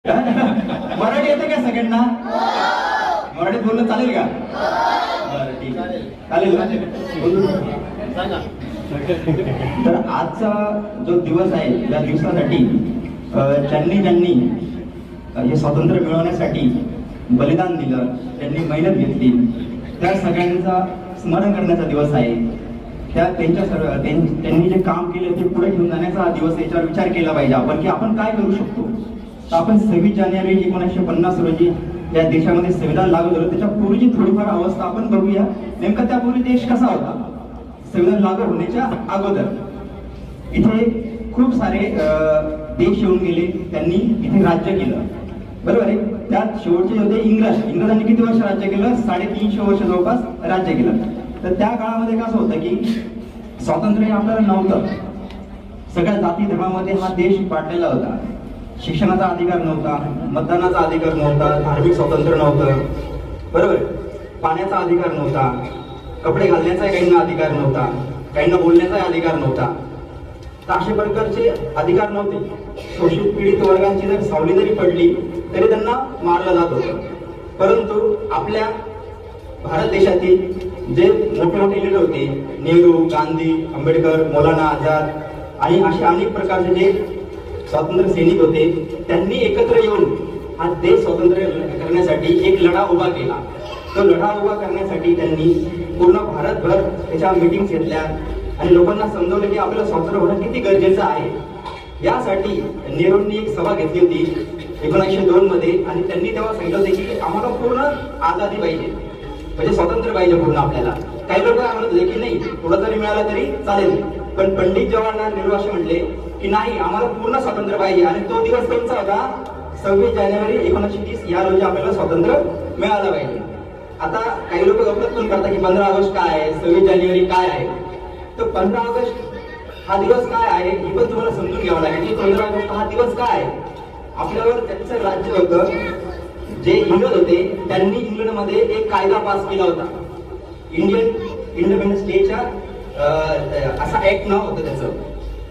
मराठी येते का सगळ्यांना? मराठीत बोलणं चालेल का? बरं ठीक आहे, चालेल. तर आजचा जो दिवस आहे या दिवसासाठी ज्यांनी हे स्वातंत्र्य मिळवण्यासाठी बलिदान दिलं, त्यांनी मेहनत घेतली, त्या सगळ्यांचा स्मरण करण्याचा दिवस आहे. त्यांनी जे काम केले ते पुढे घेऊन जाण्याचा हा दिवस. याच्यावर विचार केला पाहिजे आपण की आपण काय करू शकतो. तर आपण 26 जानेवारी 1950 रोजी या देशामध्ये संविधान लागू झालं. त्याच्या पूर्वीची थोडीफार अवस्था आपण बघूया. नेमका त्यापूर्वी देश कसा होता संविधान लागू होण्याच्या अगोदर. इथे खूप सारे देश येऊन गेले, त्यांनी इथे राज्य केलं, बरोबर आहे. त्यात शेवटचे होते इंग्रजांनी किती वर्ष राज्य केलं? 350 वर्ष जवळपास राज्य केलं. तर त्या काळामध्ये कसं होतं की स्वातंत्र्य आपल्याला नव्हतं. सगळ्या जाती धर्मामध्ये हा देश वाटलेला होता. शिक्षणाचा अधिकार नव्हता, मतदानाचा अधिकार नव्हता, धार्मिक स्वातंत्र्य नव्हतं, बरोबर. पाण्याचा अधिकार नव्हता, कपडे घालण्याचा काहींना अधिकार नव्हता, काहींना बोलण्याचा अधिकार नव्हता. तर अशा प्रकारचे अधिकार नव्हते. शोषित पीडित वर्गांची जर सावली जरी पडली तरी त्यांना मारलं जात होतं. परंतु आपल्या भारत देशातील जे मोठे मोठे लीडर होते, नेहरू, गांधी, आंबेडकर, मौलाना आझाद आणि असे अनेक प्रकारचे जे स्वातंत्र्य सैनिक होते, त्यांनी एकत्र येऊन हा देश स्वतंत्र करण्यासाठी एक लढा उभा केला. तो लढा उभा करण्यासाठी त्यांनी पूर्ण भारतभर त्याच्या मीटिंग्स घेतल्या आणि लोकांना समजवलं की आपल्याला स्वतंत्र होणं किती गरजेचं आहे. यासाठी नेहरूंनी एक सभा घेतली होती 1902 मध्ये आणि त्यांनी तेव्हा सांगितलं होते की आम्हाला पूर्ण आझादी पाहिजे, म्हणजे स्वातंत्र्य पाहिजे पूर्ण आपल्याला. काही लोक म्हणत होते की नाही, थोडं जरी मिळालं तरी चालेल. पण पंडित जवाहरलाल नेहरू असे म्हणले की नाही, आम्हाला पूर्ण स्वातंत्र्य पाहिजे. आणि तो दिवस कोणता होता? 26 जानेवारी 1930 या रोजी आपल्याला स्वातंत्र्य मिळालं पाहिजे. आता काही लोक गप्पत पण करतात की 15 ऑगस्ट काय आहे, 26 जानेवारी काय आहे. तर 15 ऑगस्ट हा दिवस काय आहे हे पण तुम्हाला समजून घ्यावं लागेल की 15 ऑगस्ट हा दिवस काय आहे. आपल्यावर त्यांचं राज्य होतं. जे इंग्रज होते त्यांनी इंग्लंडमध्ये एक कायदा पास केला होता, इंडियन इंडिपेंडन्स डेच्या असा ऍक्ट नाव होतं त्याचं.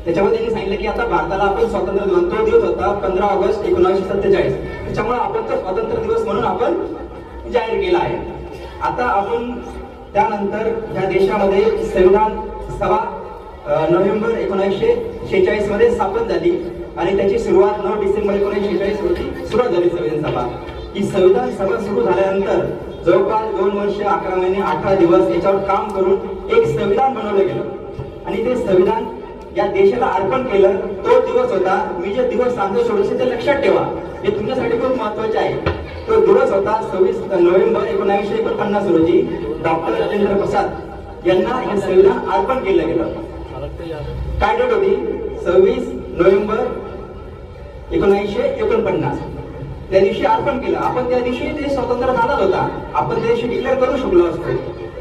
त्याच्यामध्ये त्यांनी सांगितलं की आता भारताला आपण स्वातंत्र्य देऊ. तो दिवस होता 15 ऑगस्ट 1947. त्याच्यामुळे आपण तो स्वातंत्र्य दिवस म्हणून आपण जाहीर केला आहे. आता आपण त्यानंतर या देशामध्ये संविधान सभा नोव्हेंबर 1946 मध्ये स्थापन झाली आणि त्याची सुरुवात 9 डिसेंबर 1946 रोजी सुरुवात झाली संविधान सभा. ही संविधान सभा सुरू झाल्यानंतर जवळपास 2 वर्ष 11 महिने 18 दिवस याच्यावर काम करून एक संविधान बनवलं गेलं आणि ते संविधान या देशाला अर्पण केलं. तो दिवस होता, मी जे दिवस सांगतो सोडून ते लक्षात ठेवा, हे तुमच्यासाठी खूप महत्वाचे आहे. तो दिवस होता 26 नोव्हेंबर 1949 रोजी डॉक्टर राजेंद्र प्रसाद यांना हे संविधान अर्पण केलं गेलं. काय डेट होती? 26 नोव्हेंबर 1949. त्या दिवशी अर्पण केलं. आपण त्या दिवशी ते स्वतंत्र झालाच होता, आपण त्या दिवशी डिक्लेअर करू शकलो असतो.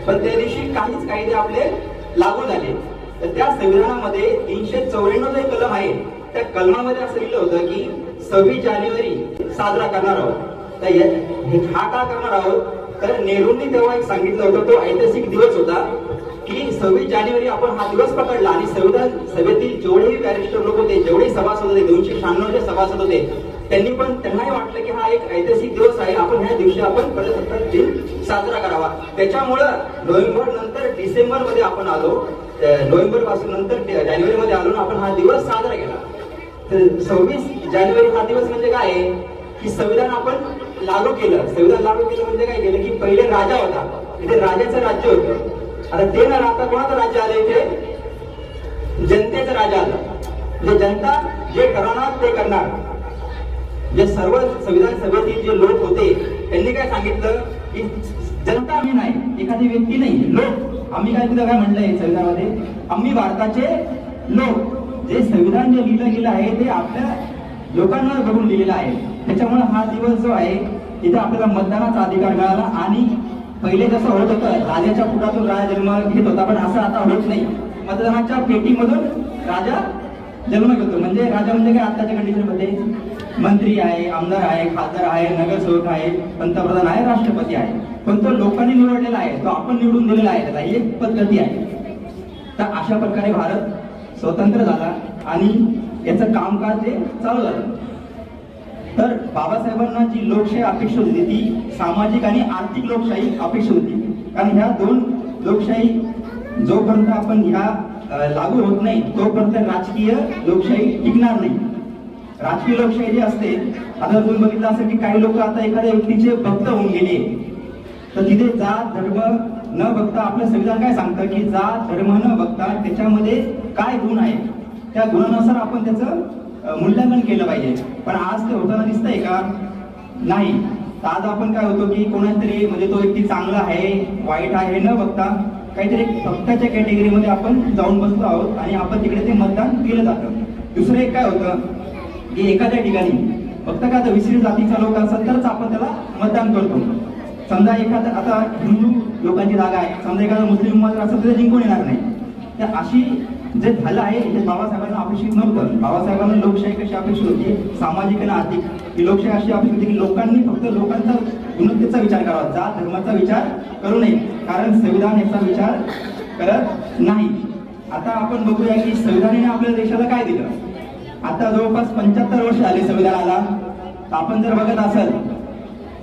पण त्या दिवशी काहीच कायदे आपले लागू झाले. तर त्या संविधानामध्ये 394 जे कलम आहे, त्या कलमामध्ये असं लिहिलं होतं की 26 जानेवारी साजरा करणार आहोत. तर हा का करणार आहोत? तर नेहरूंनी तेव्हा एक सांगितलं होतं, तो ऐतिहासिक दिवस होता की 26 जानेवारी आपण हा दिवस पकडला आणि संविधान सभेतील जेवढेही बॅरिस्टर लोक होते, जेवढे सभासद होते, 296 जे सभासद होते, त्यांनाही वाटलं की हा एक ऐतिहासिक दिवस आहे, आपण ह्या दिवशी आपण प्रजासत्ताक दिन साजरा करावा. त्याच्यामुळं नोव्हेंबर नंतर डिसेंबर मध्ये आपण आलो, नोव्हेंबर पासून नंतर जानेवारी मध्ये आलो ना आपण हा दिवस साजरा केला. तर 26 जानेवारी हा दिवस म्हणजे काय आहे की संविधान आपण लागू केलं. संविधान लागू केलं म्हणजे काय केलं की पहिले राजा होता, इथे राजाचं राज्य होतं. आता ते न राहता कोणाचं राज्य आलं? इथे जनतेचं राज्य आलं. म्हणजे जनता जे ठरवणार ते करणार. जे सर्व संविधान सभेतील जे लोक होते त्यांनी काय सांगितलं की जनता मी नाही, एखादी व्यक्ती नाही, लोक. आम्ही काय म्हणलंय संविधानामध्ये, आम्ही भारताचे लोक. जे संविधान जे लिहिलं गेलं आहे ते आपल्या लोकांना बघून लिहिलेलं आहे. त्याच्यामुळे हा दिवस जो आहे इथे आपल्याला मतदानाचा अधिकार मिळाला. आणि पहिले जसं होत होतं, राजाच्या पोटातून राजा जन्म घेत होता, पण असं आता होत नाही. मतदानाच्या पेटीमधून राजा जन्म घेतो. म्हणजे राजा म्हणजे काय आताच्या कंडिशनमध्ये मंत्री आहे, आमदार आहे, खासदार आहे, नगरसेवक आहे, पंतप्रधान आहे, राष्ट्रपती आहे. पण तो लोकांनी निवडलेला आहे, तो आपण निवडून दिलेला आहे. त्याला एक पद्धती आहे. तर अशा प्रकारे भारत स्वतंत्र झाला आणि याचं कामकाज जे चालू झालं. तर बाबासाहेबांना जी लोकशाही अपेक्षित होती ती सामाजिक आणि आर्थिक लोकशाही अपेक्षित होती. कारण ह्या दोन लोकशाही जोपर्यंत आपण ह्या लागू होत नाही तोपर्यंत राजकीय लोकशाही टिकणार नाही. राजकीय लोकशाही जी असते, आता तुम्ही बघितलं असेल की काही लोक आता एखाद्या व्यक्तीचे भक्त होऊन गेले तर तिथे जात धर्म न बघता आपलं संविधान काय सांगतं की जात धर्म न बघता त्याच्यामध्ये काय गुण आहे त्या गुणानुसार आपण त्याचं मूल्यांकन केलं पाहिजे. पण आज ते होताना दिसतंय का? नाही. तर आज आपण काय होतो की कोणातरी म्हणजे तो व्यक्ती चांगला आहे वाईट आहे न बघता काहीतरी भक्ताच्या कॅटेगरीमध्ये आपण जाऊन बसलो आहोत आणि आपण तिकडे ते मतदान केलं जातं. दुसरं एक काय होतं की एखाद्या ठिकाणी फक्त काय आता विसरी जातीचा लोक असेल तरच आपण त्याला मतदान करतो. समजा एखादा आता हिंदू लोकांची जागा आहे, समजा एखादा मुस्लिम मत असेल तर जिंकून येणार नाही. तर अशी जे झालं आहे हे बाबासाहेबांना अपेक्षित नव्हतं. बाबासाहेबांना लोकशाही कशी अपेक्षित होती, सामाजिक आणि आर्थिक. ही लोकशाही अशी अपेक्षित होती की लोकांनी फक्त लोकांचा गुणवत्तेचा विचार करावा, जात धर्माचा विचार करू नये, कारण संविधान याचा विचार करत नाही. आता आपण बघूया की संविधानाने आपल्या देशाला काय दिलं. आता जवळपास 75 वर्ष झाले संविधानाला. तर आपण जर बघत असाल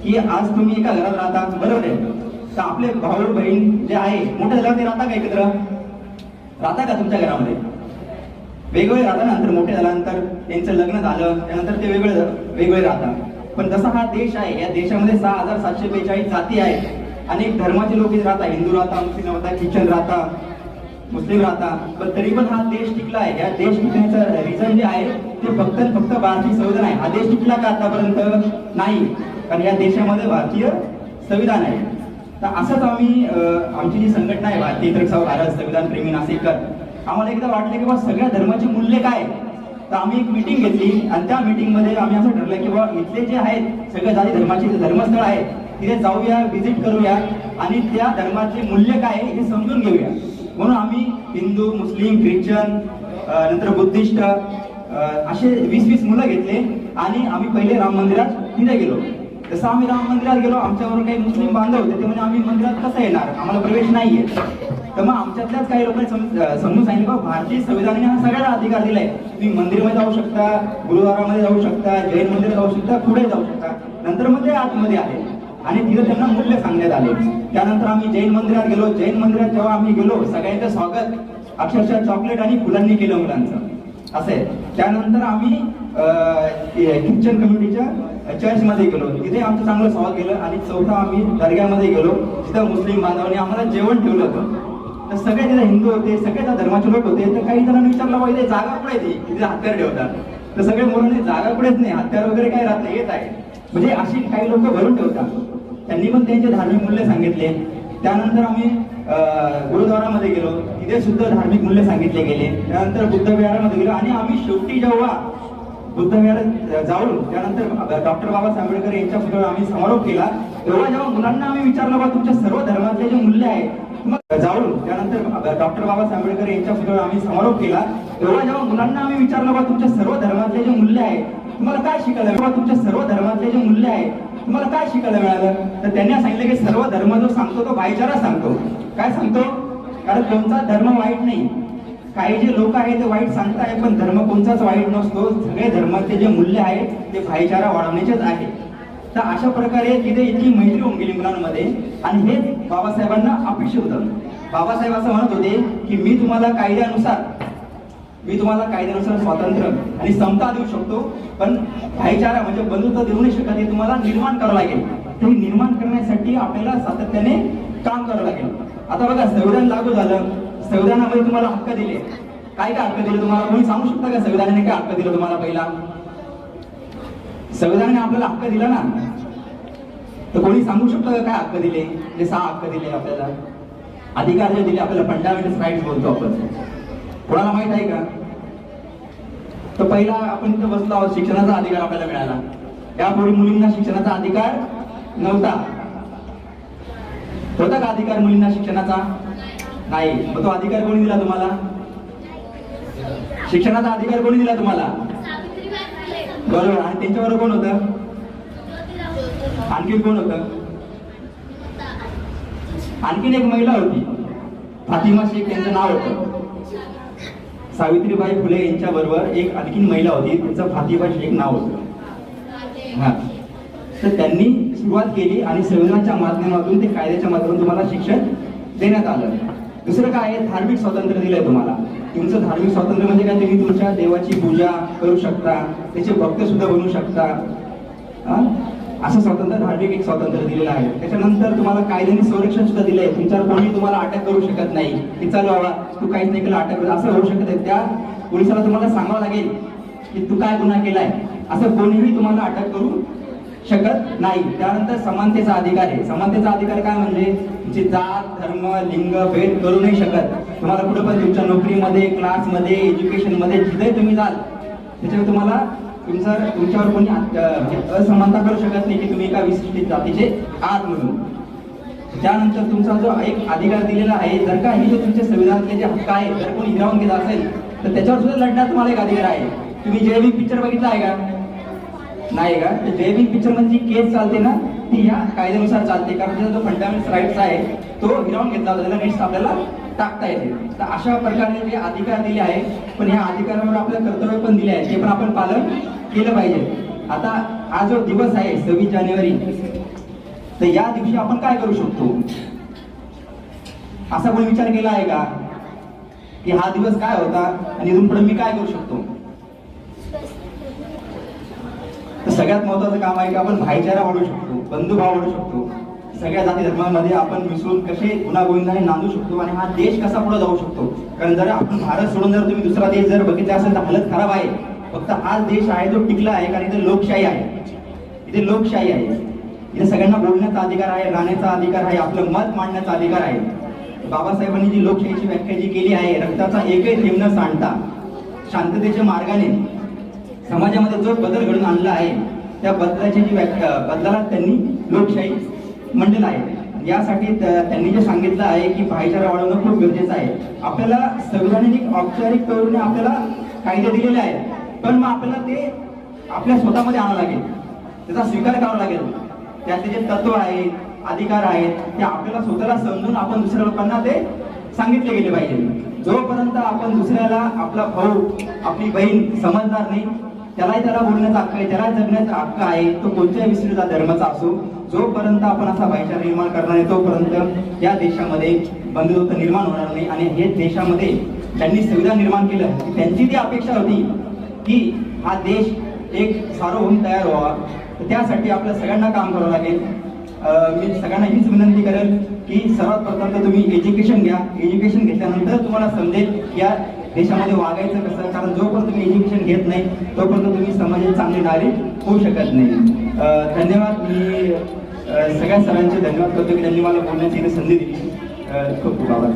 की आज तुम्ही एका घरात राहता, बरोबर आहे, तर आपले भाऊ बहीण जे आहे मोठे झाल्यावर ते राहता का एकत्र? राहता का तुमच्या घरामध्ये? वेगवेगळे राहता. नंतर मोठे झाल्यानंतर त्यांचं लग्न झालं त्यानंतर ते वेगवेगळे राहतात. पण जसा हा देश आहे या देशामध्ये 6742 जाती आहेत, अनेक धर्माचे लोक राहतात, हिंदू राहता, मुस्लिम राहता, ख्रिश्चन राहता, मुस्लिम राहता. पण तरी पण हा देश टिकला आहे. या देश टिकण्याचं रिझन जे आहे ते फक्त भारतीय संविधान आहे. हा देश टिकला का आतापर्यंत? नाही, कारण या देशामध्ये भारतीय संविधान आहे. तर असंच आम्ही आमची जी संघटना आहे भारतीय इतर भारत संविधान प्रेमी नाशिककर, आम्हाला एकदा वाटलं की बा सगळ्या धर्माचे मूल्य काय. तर आम्ही एक मीटिंग घेतली आणि त्या मीटिंगमध्ये आम्ही असं ठरलं की बाबा इथले जे आहेत सगळ्या जाती धर्माचे धर्मस्थळ आहेत तिथे जाऊया, व्हिजिट करूया आणि त्या धर्माचे मूल्य काय हे समजून घेऊया. म्हणून आम्ही हिंदू, मुस्लिम, ख्रिश्चन, नंतर बुद्धिस्ट असे 20-20 मुलं घेतले आणि आम्ही पहिले राम मंदिरात तिथे गेलो. जसं आम्ही राम मंदिरात गेलो, आमच्याबरोबर काही मुस्लिम बांधव होते, ते म्हणजे आम्ही मंदिरात कसं येणार, आम्हाला प्रवेश नाहीये. तर मग आमच्यातल्याच काही लोकांनी समजून सांगितलं की भारतीय संविधानाने हा सगळ्याला अधिकार दिलाय. तुम्ही मंदिरमध्ये जाऊ शकता, गुरुद्वारामध्ये जाऊ शकता, जैन मंदिर जाऊ शकता, पुढे जाऊ शकता. नंतर मग ते आतमध्ये आले आणि तिथे त्यांना मूल्य सांगण्यात आले. त्यानंतर आम्ही जैन मंदिरात गेलो. जैन मंदिरात जेव्हा आम्ही गेलो सगळ्यांचं स्वागत अक्षरशः चॉकलेट आणि फुलांनी केलं मुलांचं, असं आहे. त्यानंतर आम्ही ख्रिश्चन कम्युनिटीच्या चर्चमध्ये गेलो, तिथे आमचं चांगलं स्वागत केलं. आणि चौथा आम्ही दर्ग्यामध्ये गेलो, तिथं मुस्लिम बांधवांनी आम्हाला जेवण ठेवलं होतं. तर सगळे तिथे हिंदू होते, सगळे त्या धर्माचे लोक होते. तर काही जणांनी विचारलं बाबा इथे जागा कुठे ती, तिथे हत्यार ठेवतात. तर सगळे मुलांनी जागा कुठेच नाही, हत्यार वगैरे काय राहत येत आहे. म्हणजे अशी काही लोक भरून ठेवतात. त्यांनी पण त्यांचे धार्मिक मूल्य सांगितले. त्यानंतर आम्ही गुरुद्वारामध्ये गेलो, तिथे सुद्धा धार्मिक मूल्य सांगितले गेले. त्यानंतर बुद्ध विहारामध्ये गेलो आणि आम्ही शेवटी जेव्हा बुद्ध विहारात जाऊन त्यानंतर डॉक्टर बाबासाहेब आंबेडकर यांच्या पुतळ्यावर आम्ही समारोप केला, तेव्हा जेव्हा मुलांना आम्ही विचारलं बा तुमच्या सर्व धर्मातले जे मूल्य आहे, मग जाऊन त्यानंतर डॉक्टर बाबासाहेब आंबेडकर यांच्या पुतळ्यावर आम्ही समारोप केला, तेव्हा जेव्हा मुलांना आम्ही विचारलं बा तुमच्या सर्व धर्मातले जे मूल्य आहे तुम्हाला काय शिकायला मिळालं, तुमच्या सर्व धर्मातले जे मूल्य आहे तुम्हाला काय शिकायला मिळालं. तर त्यांनी सांगितलं की सर्व धर्म जो सांगतो तो भाईचारा सांगतो. काय सांगतो? कारण कोणता धर्म वाईट नाही. काही जे लोक आहेत ते वाईट सांगताय, पण धर्म कोणताच वाईट नसतो. सगळे धर्माचे जे मूल्य आहे ते भाईचारा वाढवण्याचेच आहे. तर अशा प्रकारे तिथे इतकी मैत्री होऊन गेली मुलांमध्ये आणि हेच बाबासाहेबांना अपेक्षित होतं. बाबासाहेब असं म्हणत होते की मी तुम्हाला कायद्यानुसार स्वातंत्र्य आणि समता देऊ शकतो, पण भाईचारा म्हणजे बंधुत्व देऊ नाही शकत, हे तुम्हाला निर्माण करावं लागेल. ते निर्माण करण्यासाठी आपल्याला सातत्याने काम करावं लागेल. आता बघा संविधान लागू झालं, संविधानामध्ये तुम्हाला हक्क दिले. काय काय हक्क दिले तुम्हाला? कोणी सांगू शकता का संविधानाने काय हक्क दिलं तुम्हाला? पहिला संविधानाने आपल्याला हक्क दिला ना, तर कोणी सांगू शकतं का काय हक्क दिले? जे 6 हक्क दिले आपल्याला, अधिकार जे दिले आपल्याला, फंडामेंटल राईट्स बोलतो आपण, कोणाला माहित आहे का? तर पहिला आपण इथं बसलो आहोत, शिक्षणाचा अधिकार आपल्याला मिळाला. यापूर्वी मुलींना शिक्षणाचा अधिकार नव्हता. होता का अधिकार मुलींना शिक्षणाचा? नाही. मग तो अधिकार कोणी दिला तुम्हाला? शिक्षणाचा अधिकार कोणी दिला तुम्हाला? बरोबर. आणि त्यांच्याबरोबर कोण होतं? आणखी कोण होतं? आणखीन एक महिला होती, फातिमा शेख त्यांचं नाव होतं. सावित्रीबाई फुले यांच्या बरोबर एक आणखीन महिला होती, त्यांचं फातिमा शेख नाव होतं. हा, तर त्यांनी सुरुवात केली आणि संविधानाच्या माध्यमातून ते कायद्याच्या माध्यमातून तुम्हाला शिक्षण देण्यात आलं. दुसरं काय आहे, धार्मिक स्वातंत्र्य दिलंय तुम्हाला. तुमचं धार्मिक स्वातंत्र्य म्हणजे काय, तुम्ही तुमच्या देवाची पूजा करू शकता, त्याचे भक्त सुद्धा बनू शकता. असं स्वातंत्र्य, धार्मिक एक स्वातंत्र्य दिलेलं आहे. त्याच्यानंतर तुम्हाला कायद्याने संरक्षण सुद्धा दिलंय. तुमच्यावर कोणी तुम्हाला अटक करू शकत नाही की चालू बाबा तू काहीच नाही केलं अटक, असं होऊ शकत आहे. त्या पोलिसाला तुम्हाला सांगावं लागेल की तू काय गुन्हा केलाय, असं कोणीही तुम्हाला अटक करू शकत नाही. त्यानंतर समानतेचा अधिकार आहे. समानतेचा अधिकार काय म्हणजे तुमची जात, धर्म, लिंग, भेद करू नाही शकत. तुम्हाला कुठं पण तुमच्या नोकरीमध्ये, क्लासमध्ये, एज्युकेशनमध्ये जिथे तुम्ही जाल त्याच्यावर तुम्हाला तुमच्यावर कोणी असमानता करू शकत नाही की तुम्ही एका विशिष्ट जातीचे आहात म्हणून. त्यानंतर तुमचा जो एक अधिकार दिलेला आहे, जर का हे जे तुमचे संविधानातले जे हक्क आहे जर कोणी हिरावून घेत असेल तर त्याच्यावर सुद्धा लढण्यात तुम्हाला एक अधिकार आहे. तुम्ही जय भीम पिक्चर बघितला आहे का? नाही का? तर जय भीम पिक्चर मध्ये जी केस चालते ना ती या कायद्यानुसार चालते, कारण त्याचा जो फंडामेंटल राईट्स आहे तो हिरावून घेतला होता, त्याला नेक्स्ट आपल्याला टाकता येते. तर अशा प्रकारे जे अधिकार दिले आहे, पण ह्या अधिकारावर आपलं कर्तव्य पण दिले आहे, ते पण आपण पालन केलं पाहिजे. आता हा जो दिवस आहे 26 जानेवारी, तर या दिवशी आपण काय करू शकतो असा कोणी विचार केला आहे का की हा दिवस काय होता आणि इथून पुढे मी काय करू शकतो? तर सगळ्यात महत्वाचं काम आहे की आपण भाईचारा वाढवू शकतो, बंधुभाव वाढवू शकतो, सगळ्या जाती धर्मामध्ये आपण मिसळून कसे गुणागोविंदाने नांदू शकतो आणि हा देश कसा पुढे जाऊ शकतो. कारण जर आपण भारत सोडून जर तुम्ही दुसरा देश जर बघितला असेल तर हालत खराब आहे. फक्त हाच देश आहे जो टिकला आहे कारण इथे लोकशाही आहे. इथे लोकशाही आहे, इथे सगळ्यांना बोलण्याचा अधिकार आहे, राहण्याचा अधिकार आहे, आपलं मत मांडण्याचा अधिकार आहे. बाबासाहेबांनी जी लोकशाहीची व्याख्या जी केली आहे, रक्ताचा एकही थेंब न सांडता शांततेच्या मार्गाने समाजामध्ये जो बदल घडून आणला आहे, त्या बदलाची जी व्याख्या, बदलाला त्यांनी लोकशाही म्हणलेलं आहे. यासाठी त्यांनी जे सांगितलं आहे की भाईचारा वाढवणं खूप गरजेचं आहे. आपल्याला संविधानिक औपचारिक तौरने आपल्याला कायदे दिलेले आहेत, पण मग आपल्याला ते आपल्या स्वतःमध्ये आणावं लागेल, त्याचा स्वीकार करावा लागेल. त्याचे जे तत्व आहेत, अधिकार आहेत, ते आपल्याला स्वतःला समजून आपण दुसऱ्या लोकांना ते सांगितले गेले पाहिजे. जोपर्यंत आपण दुसऱ्याला आपला भाऊ, आपली बहीण समजणार नाही, त्यालाही त्याला बोलण्याचा हक्क आहे, त्याला जगण्याचा हक्क आहे, तो कोणत्याही विशिष्ट धर्माचा असो, जोपर्यंत आपण असा भाईचारा निर्माण करणार नाही तोपर्यंत या देशामध्ये बंधुत्व निर्माण होणार नाही. आणि हे देशामध्ये त्यांनी संविधान निर्माण केलं, त्यांची ती अपेक्षा होती की हा देश एक सार्वभौम तयार व्हावा. तर त्यासाठी आपल्या सगळ्यांना काम करावं लागेल. मी सगळ्यांना हीच विनंती करेल की सर्वात प्रथम तर तुम्ही एज्युकेशन घ्या. एज्युकेशन घेतल्यानंतर तुम्हाला समजेल या देशामध्ये वागायचं कसं, कारण जोपर्यंत तुम्ही एज्युकेशन घेत नाही तोपर्यंत तुम्ही समाजात चांगले नागरिक होऊ शकत नाही. धन्यवाद. मी सगळ्या सरांचे धन्यवाद करतो की त्यांनी मला बोलण्याची संधी दिली. खूप खूप आभार.